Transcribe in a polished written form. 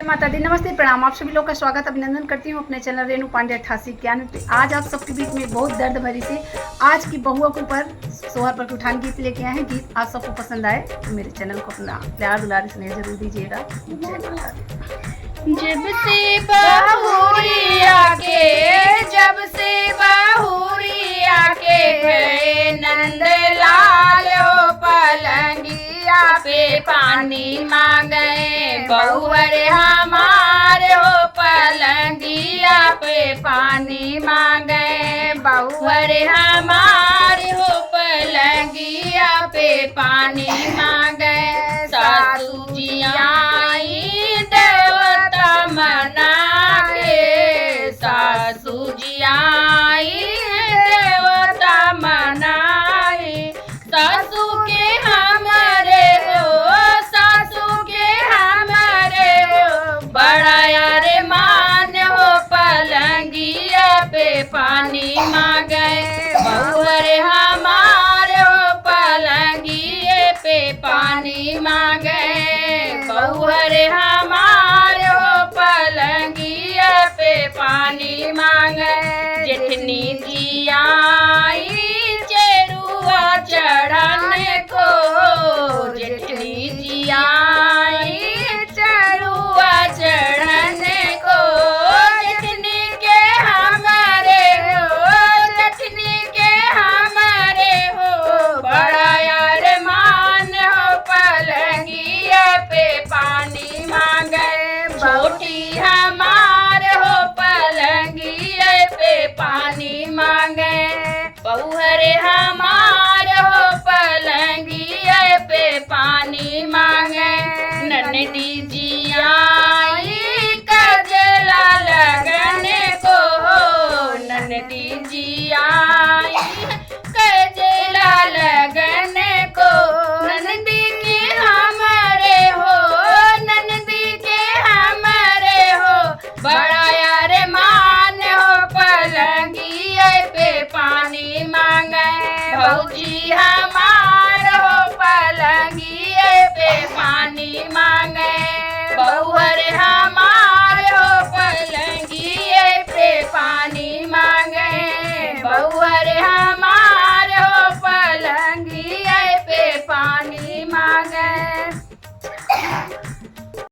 माता दी नमस्ते प्रणाम। आप सभी लोग का स्वागत अभिनंदन करती हूँ अपने चैनल रेणु पांडे 8891 पे। आज आप सबके बीच में बहुत दर्द भरी से आज की बहुओं के ऊपर सोहर पर उठान गीत लेके आए हैं। गीत आप सबको पसंद आए तो मेरे चैनल को अपना प्यार दुलार स्नेह जरूर दीजिएगा। जय माता दी। जब से बहुरिया के गए नंदलाल हो पलंगिया पे पानी मांगे बहुवर हमारे हो पलंगिया पे पानी मांगे बहुवर हमारे हो पलंगिया पे पानी मांगे सासू जी आई देवता मना के सासू जी आई देवता मनाए सासू के हमारे हो बड़ा यार मान हो पलंगिया पे पानी मांगे बहुवर हमारे हो पलंगिए पे पानी मांगे बहुवर हमारे हो पलंगिए पे पानी मांगे जेठनी जी आई चेरुआ चढ़ाने को जेठनी जी आई चेरुआ चढ़ाने को जेठनी के हमारे हो बड़ा यार मान हो पलंगिया पे पानी मांगे छोटी हमारे हो पलंगिया पे पानी मांगे बहुवर हमारे हो पलंगिया पे पानी मांगे नन्दी जी आई कजला लगने को नन्दी जी आई कजला लगने को नन्दी के हमारे हो बड़ा यार मान हो पलंगिया पे पानी मांगे भौजी